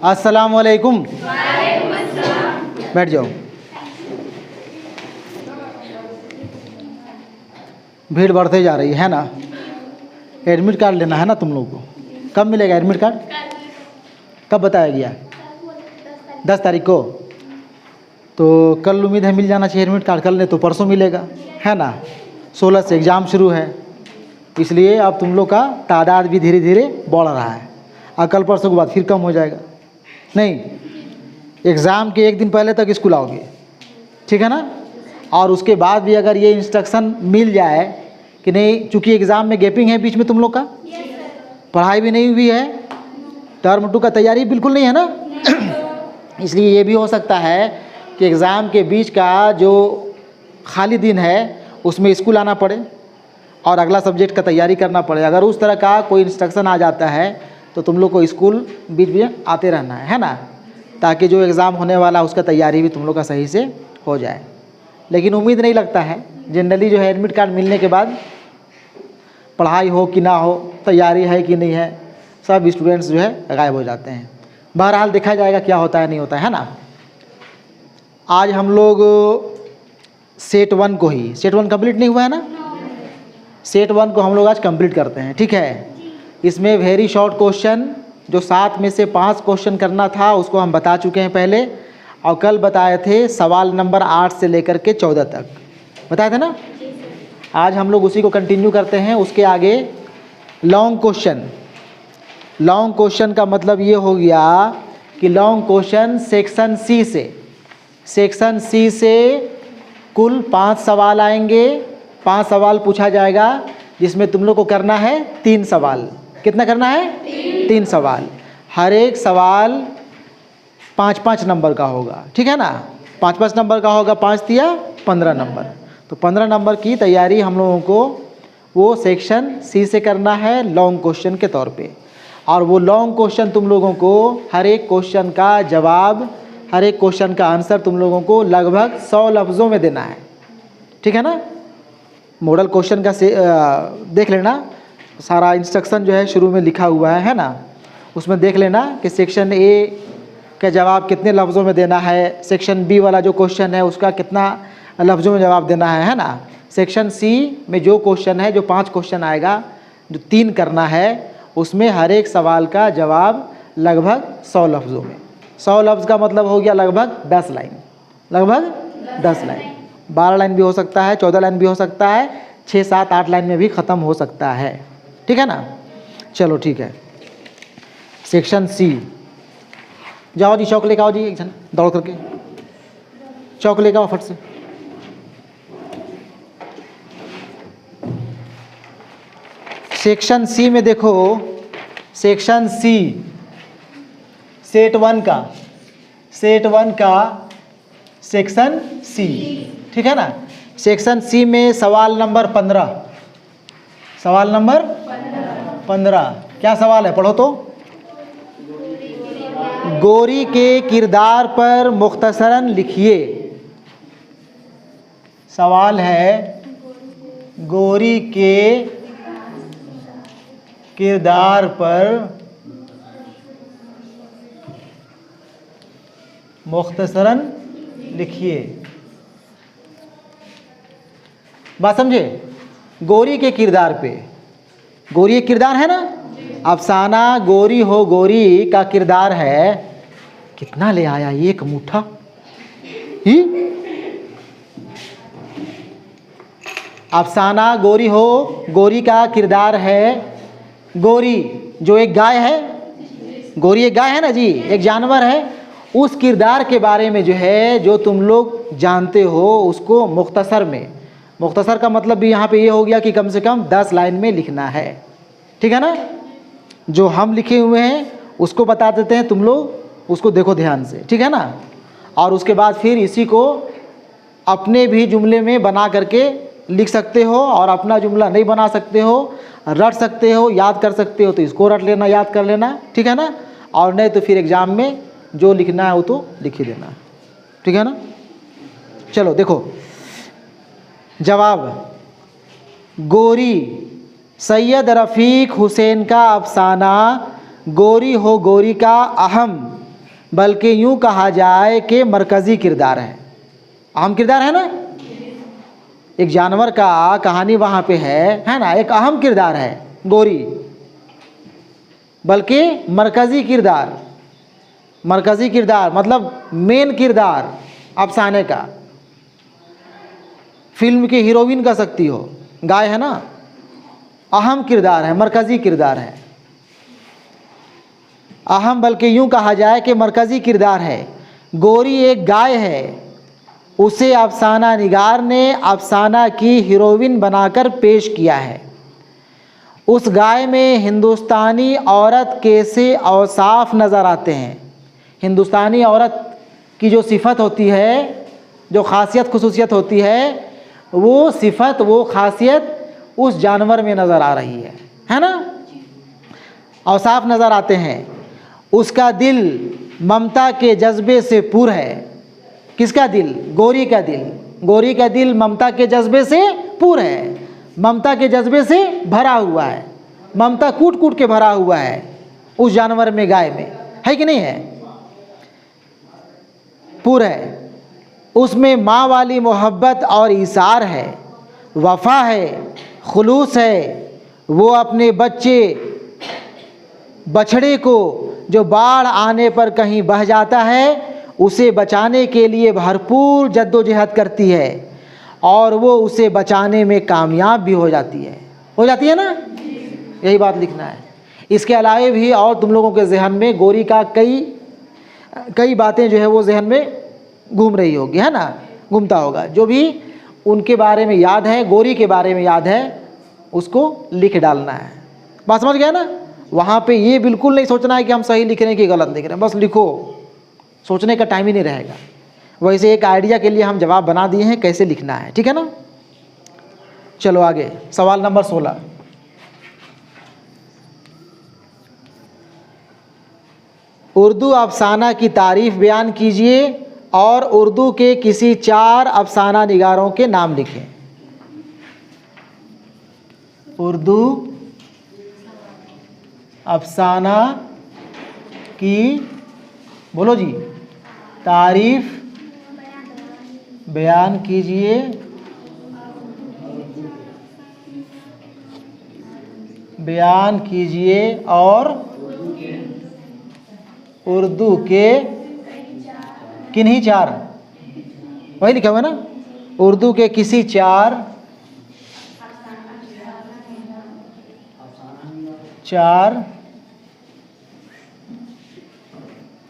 अस्सलाम वालेकुम। बैठ जाओ। भीड़ बढ़ते जा रही है ना। एडमिट कार्ड लेना है ना तुम लोगों को। कब मिलेगा एडमिट कार्ड? कब बताया गया? 10 तारीख को। तो कल उम्मीद है मिल जाना चाहिए एडमिट कार्ड। कल नहीं तो परसों मिलेगा, है ना। 16 से एग्ज़ाम शुरू है, इसलिए अब तुम लोग का तादाद भी धीरे धीरे बढ़ रहा है और कल परसों के बाद फिर कम हो जाएगा। नहीं, एग्ज़ाम के एक दिन पहले तक स्कूल आओगे, ठीक है ना। और उसके बाद भी अगर ये इंस्ट्रक्शन मिल जाए कि नहीं, चूँकि एग्ज़ाम में गैपिंग है बीच में तुम लोग का, पढ़ाई भी नहीं हुई है, टर्म 2 का तैयारी बिल्कुल नहीं है ना इसलिए ये भी हो सकता है कि एग्ज़ाम के बीच का जो खाली दिन है उसमें स्कूल आना पड़े और अगला सब्जेक्ट का तैयारी करना पड़े। अगर उस तरह का कोई इंस्ट्रक्शन आ जाता है तो तुम लोग को स्कूल बीच में आते रहना है ना, ताकि जो एग्ज़ाम होने वाला उसका तैयारी भी तुम लोग का सही से हो जाए। लेकिन उम्मीद नहीं लगता है, जनरली जो है एडमिट कार्ड मिलने के बाद पढ़ाई हो कि ना हो, तैयारी है कि नहीं है, सब स्टूडेंट्स जो है गायब हो जाते हैं। बहरहाल देखा जाएगा क्या होता है नहीं होता है ना। आज हम लोग सेट 1 को ही, सेट 1 कंप्लीट नहीं हुआ है ना, सेट 1 को हम लोग आज कंप्लीट करते हैं, ठीक है। इसमें वेरी शॉर्ट क्वेश्चन जो 7 में से 5 क्वेश्चन करना था उसको हम बता चुके हैं पहले, और कल बताए थे सवाल नंबर 8 से लेकर के 14 तक बताए थे ना। आज हम लोग उसी को कंटिन्यू करते हैं। उसके आगे लॉन्ग क्वेश्चन। लॉन्ग क्वेश्चन का मतलब ये हो गया कि लॉन्ग क्वेश्चन सेक्शन सी से कुल 5 सवाल आएंगे। 5 सवाल पूछा जाएगा जिसमें तुम लोग को करना है 3 सवाल। कितना करना है? 3 सवाल। हर एक सवाल 5-5 नंबर का होगा, ठीक है ना। 5-5 नंबर का होगा, 5 दिया 15 नंबर। तो 15 नंबर की तैयारी हम लोगों को वो सेक्शन सी से करना है लॉन्ग क्वेश्चन के तौर पे। और वो लॉन्ग क्वेश्चन तुम लोगों को हर एक क्वेश्चन का जवाब, हर एक क्वेश्चन का आंसर तुम लोगों को लगभग 100 लफ्ज़ों में देना है, ठीक है ना। मॉडल क्वेश्चन का देख लेना, सारा इंस्ट्रक्शन जो है शुरू में लिखा हुआ है ना, उसमें देख लेना कि सेक्शन ए का जवाब कितने लफ्ज़ों में देना है, सेक्शन बी वाला जो क्वेश्चन है उसका कितना लफ्ज़ों में जवाब देना है ना। सेक्शन सी में जो क्वेश्चन है, जो 5 क्वेश्चन आएगा, जो 3 करना है, उसमें हर एक सवाल का जवाब लगभग 100 लफ्ज़ों में। 100 लफ्ज़ का मतलब हो गया लगभग 10 लाइन, लगभग 10 लाइन। 12 लाइन भी हो सकता है, 14 लाइन भी हो सकता है, 6, 7, 8 लाइन में भी ख़त्म हो सकता है, ठीक है ना। चलो ठीक है। सेक्शन सी, जाओ जी चौक लेकर आओ जी, एक जन दौड़ करके चौक लेकर आओ फट से। सेक्शन सी में देखो, सेक्शन सी सेट 1 का सेक्शन सी, ठीक है ना। सेक्शन सी में सवाल नंबर 15, सवाल नंबर 15 क्या सवाल है पढ़ो तो। गोरी के किरदार पर मुख्तसरन लिखिए। सवाल है गोरी के किरदार पर मुख्तसरन लिखिए। बात समझे? गोरी के किरदार पे, गोरी एक किरदार है ना, अफसाना गोरी हो गोरी का किरदार है। कितना ले आया? 1 मुट्ठा ही। अफसाना गोरी हो गोरी का किरदार है गोरी, जो एक गाय है, गोरी एक गाय है ना जी, एक जानवर है। उस किरदार के बारे में जो है, जो तुम लोग जानते हो, उसको मुख्तसर में, मुख्तसर का मतलब भी यहाँ पे ये हो गया कि कम से कम 10 लाइन में लिखना है, ठीक है ना। जो हम लिखे हुए हैं उसको बता देते हैं, तुम लोग उसको देखो ध्यान से, ठीक है ना। और उसके बाद फिर इसी को अपने भी जुमले में बना करके लिख सकते हो, और अपना जुमला नहीं बना सकते हो, रट सकते हो, याद कर सकते हो तो इसको रट लेना, याद कर लेना, ठीक है ना। और नहीं तो फिर एग्ज़ाम में जो लिखना है वो तो लिख ही देना, ठीक है ना। चलो देखो जवाब। गोरी, सैयद रफ़ीक हुसैन का अफसाना गोरी हो गोरी का अहम बल्कि यूँ कहा जाए कि मरकज़ी किरदार है। अहम किरदार है ना, एक जानवर का कहानी वहाँ पे है ना, एक अहम किरदार है गोरी, बल्कि मरकज़ी किरदार। मरकज़ी किरदार मतलब मेन किरदार अफसाने का। फिल्म की हीरोइन कह सकती हो, गाय है ना, अहम किरदार है, मरकज़ी किरदार है। अहम बल्कि यूँ कहा जाए कि मरकज़ी किरदार है। गोरी एक गाय है, उसे अफसाना निगार ने अफसाना की हीरोइन बनाकर पेश किया है। उस गाय में हिंदुस्तानी औरत के से औसाफ नज़र आते हैं। हिंदुस्तानी औरत की जो सिफत होती है, जो खासियत खुसूसियत होती है, वो सिफत वो खासियत उस जानवर में नज़र आ रही है ना, औसाफ नज़र आते हैं। उसका दिल ममता के जज्बे से पुर है। किसका दिल? गोरी का दिल। गोरी का दिल ममता के जज्बे से पुर है, ममता के जज्बे से भरा हुआ है, ममता कूट कूट के भरा हुआ है उस जानवर में, गाय में, है कि नहीं है? पुर है। उसमें माँ वाली मोहब्बत और इसार है, वफ़ा है, खुलूस है। वो अपने बछड़े को जो बाढ़ आने पर कहीं बह जाता है, उसे बचाने के लिए भरपूर जद्दोजहद करती है और वो उसे बचाने में कामयाब भी हो जाती है ना। यही बात लिखना है। इसके अलावा भी और तुम लोगों के जहन में गोरी का कई बातें जो है वो जहन में घूम रही होगी, है ना, घूमता होगा। जो भी उनके बारे में याद है, गोरी के बारे में याद है, उसको लिख डालना है। बात समझ गया ना? वहाँ पे ये बिल्कुल नहीं सोचना है कि हम सही लिख रहे हैं कि गलत लिख रहे हैं, बस लिखो, सोचने का टाइम ही नहीं रहेगा। वैसे एक आइडिया के लिए हम जवाब बना दिए हैं कैसे लिखना है, ठीक है ना। चलो आगे, सवाल नंबर 16। उर्दू अफसाना की तारीफ़ बयान कीजिए और उर्दू के किसी 4 अफसाना निगारों के नाम लिखें। उर्दू अफसाना की, बोलो जी, तारीफ़ बयान कीजिए और उर्दू के किन्हीं 4, वही लिखा हुआ है ना, उर्दू के किसी 4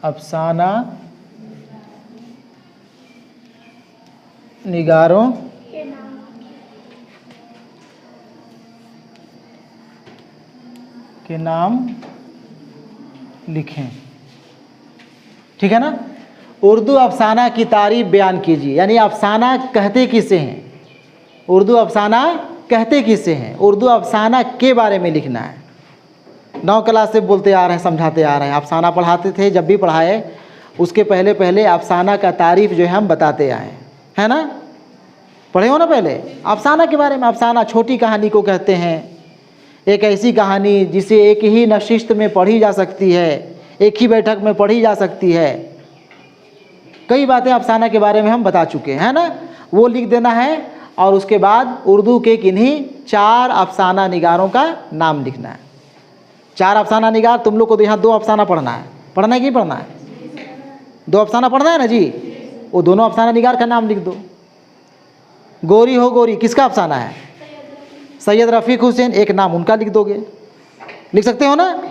अफसाना निगारों के नाम लिखें, ठीक है ना। उर्दू अफसाना की तारीफ़ बयान कीजिए, यानी अफसाना कहते किसे हैं, उर्दू अफसाना कहते किसे हैं, उर्दू अफसाना के बारे में लिखना है। 9 क्लास से बोलते आ रहे हैं, समझाते आ रहे हैं, अफसाना पढ़ाते थे, जब भी पढ़ाए उसके पहले अफसाना का तारीफ़ जो है हम बताते आए, है ना, पढ़े हो ना पहले अफसाना के बारे में। अफसाना छोटी कहानी को कहते हैं, एक ऐसी कहानी जिसे एक ही नशिस्त में पढ़ी जा सकती है, एक ही बैठक में पढ़ी जा सकती है। कई बातें अफसाना के बारे में हम बता चुके हैं, है ना, वो लिख देना है। और उसके बाद उर्दू के किन्हीं 4 अफसाना निगारों का नाम लिखना है। 4 अफसाना निगार, तुम लोग को तो यहाँ 2 अफसाना पढ़ना है कि नहीं पढ़ना है? 2 अफसाना पढ़ना है ना जी, वो दोनों अफसाना निगार का नाम लिख दो। गोरी हो गोरी किसका अफसाना है? सैयद रफ़ीक हुसैन, एक नाम उनका लिख दोगे, लिख सकते हो ना।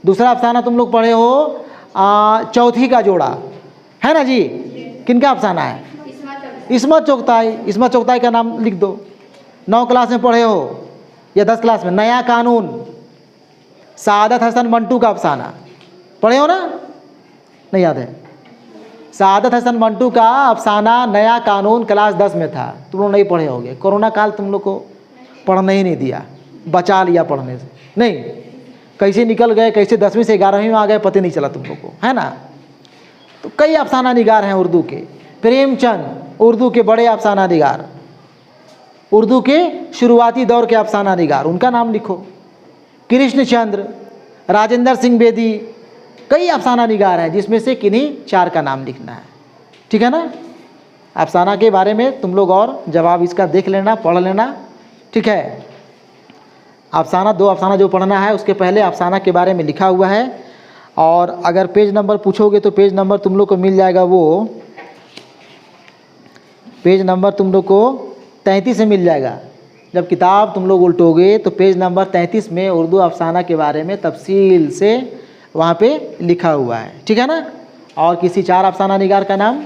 दूसरा अफसाना तुम लोग पढ़े हो चौथी का जोड़ा, है ना जी, किनका अफसाना है? इस्मत चुगताई, इस्मत चुगताई का नाम लिख दो। 9 क्लास में पढ़े हो या 10 क्लास में, नया कानून, सादत हसन मंटू का अफसाना पढ़े हो ना, नहीं याद है? सादत हसन मंटू का अफसाना नया कानून क्लास 10 में था, तुम लोग नहीं पढ़े होगे। कोरोना काल तुम लोग को पढ़ने ही नहीं दिया, बचा लिया पढ़ने से, नहीं कैसे निकल गए, कैसे 10वीं से 11वीं में आ गए पता नहीं चला तुम लोग को, है ना। तो कई अफसाना निगार हैं उर्दू के। प्रेमचंद उर्दू के बड़े अफसाना निगार, उर्दू के शुरुआती दौर के अफसाना निगार, उनका नाम लिखो। कृष्णचंद्र, राजेंद्र सिंह बेदी, कई अफसाना निगार हैं जिसमें से किन्हीं 4 का नाम लिखना है। ठीक है ना। अफसाना के बारे में तुम लोग और जवाब इसका देख लेना, पढ़ लेना। ठीक है। अफसाना 2 अफसाना जो पढ़ना है उसके पहले अफसाना के बारे में लिखा हुआ है। और अगर पेज नंबर पूछोगे तो पेज नंबर तुम लोग को मिल जाएगा, वो पेज नंबर तुम लोग को 33 में मिल जाएगा। जब किताब तुम लोग उल्टोगे तो पेज नंबर 33 में उर्दू अफसाना के बारे में तफसील से वहाँ पे लिखा हुआ है। ठीक है ना। और किसी 4 अफसाना निगार का नाम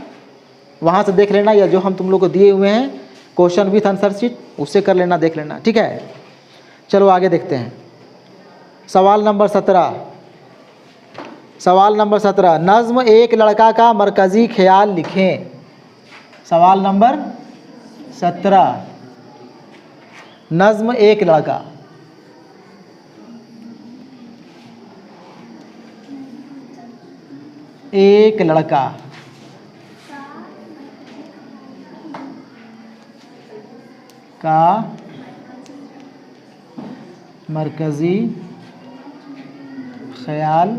वहाँ से देख लेना, या जो हम तुम लोग को दिए हुए हैं क्वेश्चन विथ आंसर शीट उससे कर लेना, देख लेना। ठीक है। चलो आगे देखते हैं। सवाल नंबर 17। सवाल नंबर 17, नज़्म एक लड़का का मरकज़ी ख्याल लिखें। सवाल नंबर 17, नज़्म एक लड़का। एक लड़का का मरकज़ी ख्याल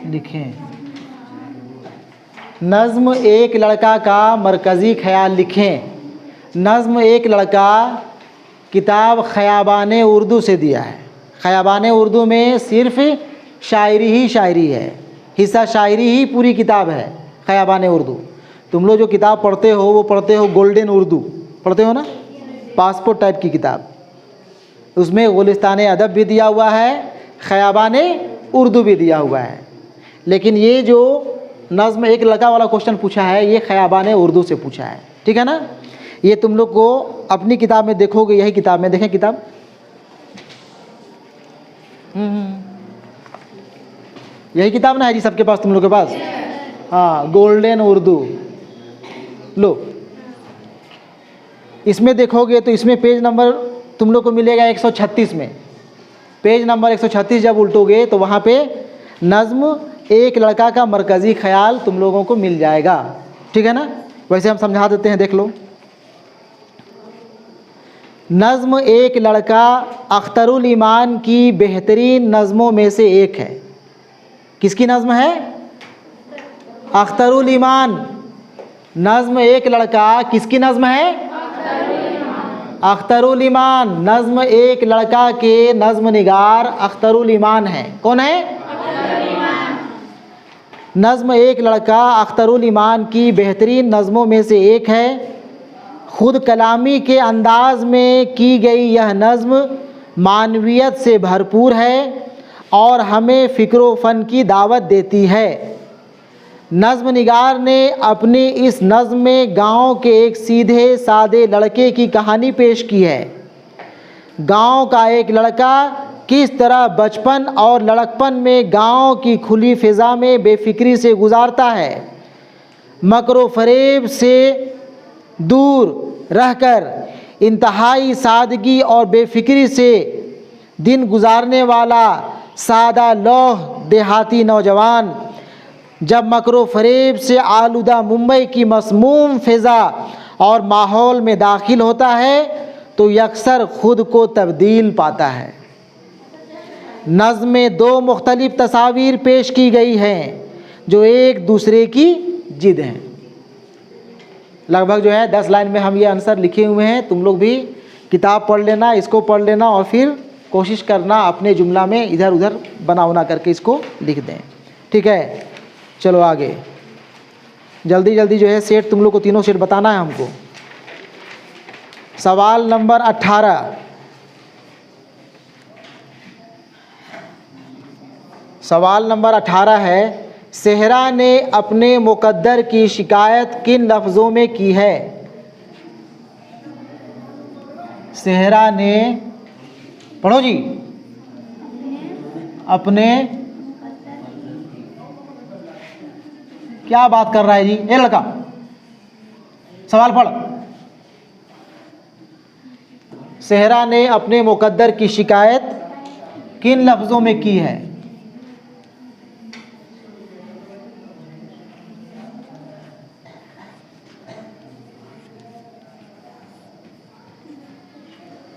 लिखें। नज़्म एक लड़का का मरकज़ी ख्याल लिखें। नज़्म एक लड़का किताब ख़याबान उर्दू से दिया है। ख़याबान उर्दू में सिर्फ़ शायरी ही शायरी है, हिस्सा शायरी ही पूरी किताब है ख़याबान उर्दू। तुम लोग जो किताब पढ़ते हो वो पढ़ते हो गोल्डन उर्दू, पढ़ते हो ना, पासपोर्ट टाइप की किताब। उसमें गुलिस्तान अदब भी दिया हुआ है, ख़याबान उर्दू भी दिया हुआ है। लेकिन ये जो नज़्म एक लड़का वाला क्वेश्चन पूछा है ये ख़याबान उर्दू से पूछा है। ठीक है ना। ये तुम लोग को अपनी किताब में देखोगे, यही किताब में देखें, किताब यही किताब ना है जी सबके पास, तुम लोग के पास। हाँ, गोल्डन उर्दू लो। इसमें देखोगे तो इसमें पेज नंबर तुम लोग को मिलेगा 136 में। पेज नंबर 136 जब उल्टोगे तो वहाँ पे नज़्म एक लड़का का मरकज़ी ख्याल तुम लोगों को मिल जाएगा। ठीक है ना। वैसे हम समझा देते हैं, देख लो। नज़्म एक लड़का अख्तरुल ईमान की बेहतरीन नज़मों में से एक है। किसकी नज़्म है? अख्तरुल ईमान। नज़्म एक लड़का किसकी नज़्म है? अख्तरुल ईमान। नज़्म एक लड़का के नज़्म निगार अख्तरुल ईमान है। कौन है? नज़्म एक लड़का अख्तरुल ईमान की बेहतरीन नज़मों में से एक है। ख़ुद कलामी के अंदाज़ में की गई यह नज़्म मानवियत से भरपूर है और हमें फ़िक्र फ़न की दावत देती है। नज़्म निगार ने अपनी इस नज़्म में गाँव के एक सीधे सादे लड़के की कहानी पेश की है। गाँव का एक लड़का किस तरह बचपन और लड़कपन में गाँव की खुली फ़िज़ा में बेफ़िक्री से गुजारता है। मकरो फ़रेब से दूर रहकर इंतहाई सादगी और बेफ़िक्री से दिन गुजारने वाला सादा लौह देहाती नौजवान जब मकरो फ़रेब से आलूदा मुंबई की मसमूम फ़िज़ा और माहौल में दाखिल होता है तो यकसर ख़ुद को तब्दील पाता है। नज़्म में 2 मुख्तलिफ़ तस्वीर पेश की गई हैं जो एक दूसरे की जिद हैं। लगभग जो है 10 लाइन में हम ये आंसर लिखे हुए हैं। तुम लोग भी किताब पढ़ लेना, इसको पढ़ लेना और फिर कोशिश करना अपने जुमला में इधर उधर बना उना करके इसको लिख दें। ठीक है। चलो आगे जल्दी जल्दी जो है सेट तुम लोग को तीनों सेट बताना है हमको। सवाल नंबर 18। सवाल नंबर 18 है, सेहरा ने अपने मुकद्दर की शिकायत किन लफ्ज़ों में की है? सेहरा ने, पढ़ो जी, अपने, क्या बात कर रहा है जी ये लड़का, सवाल पढ़। सेहरा ने अपने मुकद्दर की शिकायत किन लफ्ज़ों में की है?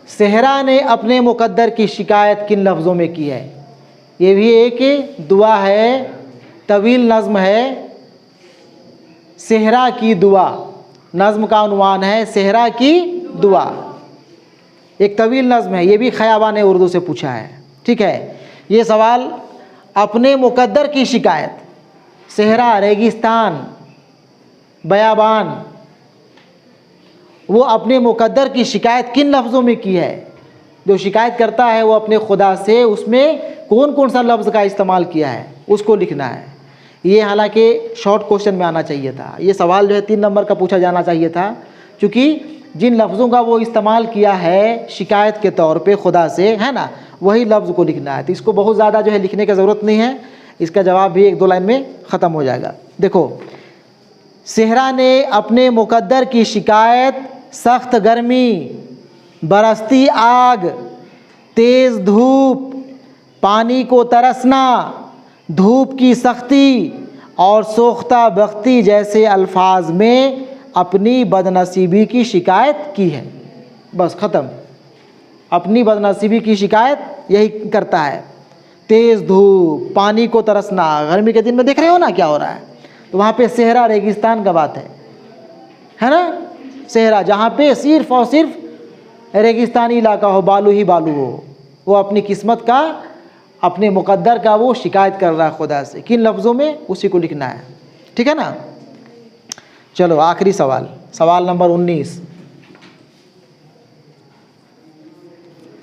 सेहरा ने अपने मुकद्दर की शिकायत किन लफ्ज़ों में की है? ये भी एक दुआ है, तवील नज़्म है, सेहरा की दुआ। नज़्म का उन्वान है सेहरा की दुआ, एक तवील नज़्म है। ये भी खयाबा ने उर्दू से पूछा है। ठीक है, ये सवाल अपने मुकद्दर की शिकायत, सेहरा, रेगिस्तान, बयाबान, वो अपने मुकद्दर की शिकायत किन लफ्ज़ों में की है? जो शिकायत करता है वो अपने खुदा से, उसमें कौन कौन सा लफ्ज़ का इस्तेमाल किया है उसको लिखना है। ये हालांकि शॉर्ट क्वेश्चन में आना चाहिए था, ये सवाल जो है 3 नंबर का पूछा जाना चाहिए था, क्योंकि जिन लफ्ज़ों का वो इस्तेमाल किया है शिकायत के तौर पे खुदा से, है ना, वही लफ्ज़ को लिखना है। तो इसको बहुत ज़्यादा जो है लिखने की ज़रूरत नहीं है, इसका जवाब भी 1-2 लाइन में ख़त्म हो जाएगा। देखो, सेहरा ने अपने मुकद्दर की शिकायत सख्त गर्मी, बरसती आग, तेज़ धूप, पानी को तरसना, धूप की सख्ती और सोख्ता बख्ती जैसे अल्फाज में अपनी बदनसीबी की शिकायत की है। बस ख़त्म, अपनी बदनसीबी की शिकायत यही करता है। तेज़ धूप, पानी को तरसना, गर्मी के दिन में देख रहे हो ना क्या हो रहा है, तो वहाँ पे सेहरा रेगिस्तान का बात है ना। सेहरा जहाँ पे सिर्फ़ और सिर्फ रेगिस्तानी इलाका हो, बालू ही बालू हो, वो अपनी किस्मत का, अपने मुकद्दर का वो शिकायत कर रहा है खुदा से। किन लफ्ज़ों में, उसी को लिखना है। ठीक है ना। चलो आखिरी सवाल, सवाल नंबर 19।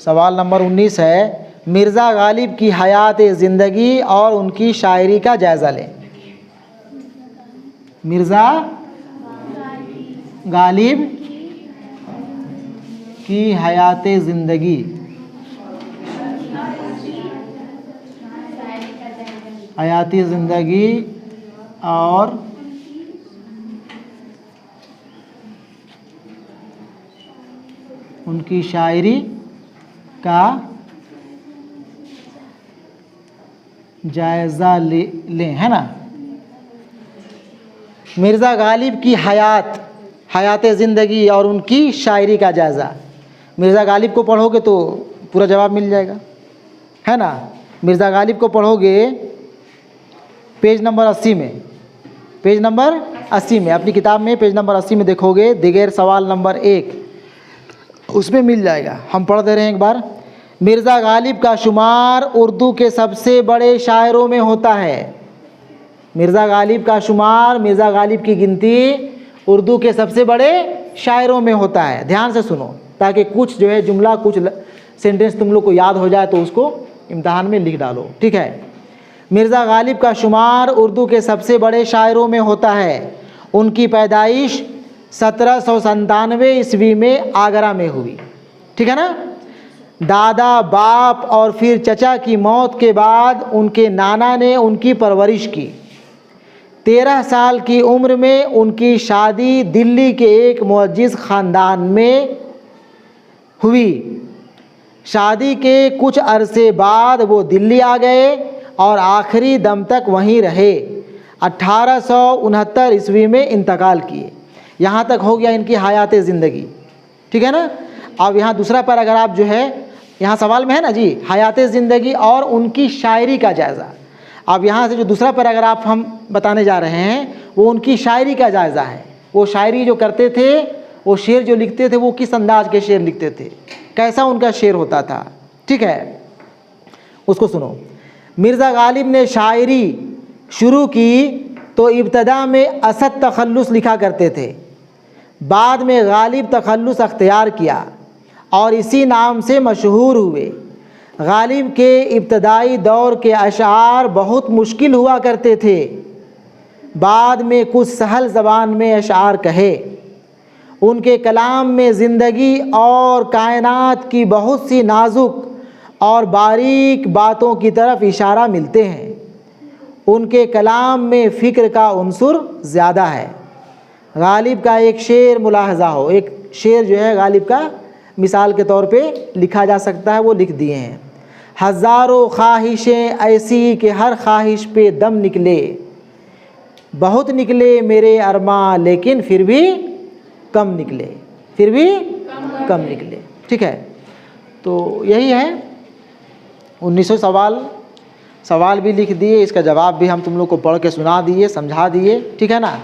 सवाल नंबर 19 है, मिर्ज़ा गालिब की हयात ज़िंदगी और उनकी शायरी का जायज़ा लें। मिर्ज़ा गालिब की हयात ज़िंदगी, हयाती ज़िंदगी और उनकी शायरी का जायज़ा लें, है ना। मिर्ज़ा गालिब की हयात ज़िंदगी और उनकी शायरी का जायज़ा। मिर्ज़ा गालिब को पढ़ोगे तो पूरा जवाब मिल जाएगा, है ना। मिर्ज़ा गालिब को पढ़ोगे पेज नंबर 80 में, पेज नंबर 80 में, अपनी किताब में पेज नंबर 80 में देखोगे, दिगेर सवाल नंबर 1, उसमें मिल जाएगा। हम पढ़ दे रहे हैं एक बार। मिर्ज़ा गालिब का शुमार उर्दू के सबसे बड़े शायरों में होता है। मिर्ज़ा गालिब का शुमार, मिर्ज़ा गालिब की गिनती उर्दू के सबसे बड़े शायरों में होता है। ध्यान से सुनो, ताकि कुछ जो है जुमला, कुछ सेंटेंस तुम लोग को याद हो जाए तो उसको इम्तहान में लिख डालो। ठीक है। मिर्ज़ा गालिब का शुमार उर्दू के सबसे बड़े शायरों में होता है। उनकी पैदाइश 1797 ईस्वी में आगरा में हुई। ठीक है ना। दादा, बाप और फिर चचा की मौत के बाद उनके नाना ने उनकी परवरिश की। 13 साल की उम्र में उनकी शादी दिल्ली के एक मुअज्जिज़ ख़ानदान में हुई। शादी के कुछ अरसे बाद वो दिल्ली आ गए और आखिरी दम तक वहीं रहे। 1869 ईस्वी में इंतकाल किए। यहाँ तक हो गया इनकी हयात ज़िंदगी। ठीक है ना। अब यहाँ दूसरा पैराग्राफ जो है, यहाँ सवाल में है ना जी, हयात ज़िंदगी और उनकी शायरी का जायज़ा। अब यहाँ से जो दूसरा पैराग्राफ हम बताने जा रहे हैं वो उनकी शायरी का जायज़ा है। वो शायरी जो करते थे, वो शेर जो लिखते थे, वो किस अंदाज के शेर लिखते थे, कैसा उनका शेर होता था। ठीक है, उसको सुनो। मिर्ज़ा गालिब ने शायरी शुरू की तो इब्तदा में असद तखल्लुस लिखा करते थे। बाद में गालिब तखल्लुस अख्तियार किया और इसी नाम से मशहूर हुए। गालिब के इब्तदाई दौर के अशार बहुत मुश्किल हुआ करते थे। बाद में कुछ सहल ज़बान में अशार कहे। उनके कलाम में ज़िंदगी और कायनात की बहुत सी नाजुक और बारीक बातों की तरफ इशारा मिलते हैं। उनके कलाम में फ़िक्र का उन्सुर ज़्यादा है। गालिब का एक शेर मुलाहज़ा हो, एक शेर जो है गालिब का मिसाल के तौर पे लिखा जा सकता है, वो लिख दिए हैं। हज़ारों ख्वाहिशें ऐसी कि हर ख्वाहिश पे दम निकले, बहुत निकले मेरे अरमां लेकिन फिर भी कम निकले, फिर भी कम निकले। ठीक है, तो यही है 1900 सवाल सवाल भी लिख दिए, इसका जवाब भी हम तुम लोग को पढ़ के सुना दिए, समझा दिए, ठीक है ना।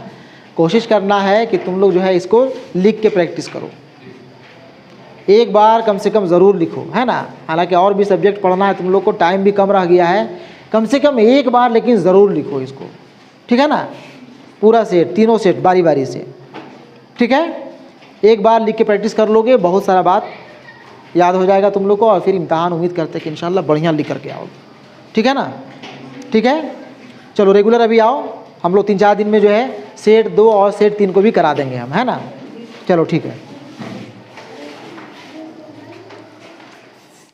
कोशिश करना है कि तुम लोग जो है इसको लिख के प्रैक्टिस करो, एक बार कम से कम ज़रूर लिखो, है ना। हालांकि और भी सब्जेक्ट पढ़ना है तुम लोग को, टाइम भी कम रह गया है, कम से कम एक बार लेकिन ज़रूर लिखो इसको, ठीक है ना। पूरा सेट, तीनों सेट बारी बारी से, ठीक है। एक बार लिख के प्रैक्टिस कर लोगे, बहुत सारा बात याद हो जाएगा तुम लोग को, और फिर इम्तहान उम्मीद करते हैं कि इंशाल्लाह बढ़िया लिख करके आओगे, ठीक है ना। ठीक है, चलो रेगुलर अभी आओ, हम लोग 3-4 दिन में जो है सेट 2 और सेट 3 को भी करा देंगे हम, है ना। चलो ठीक है।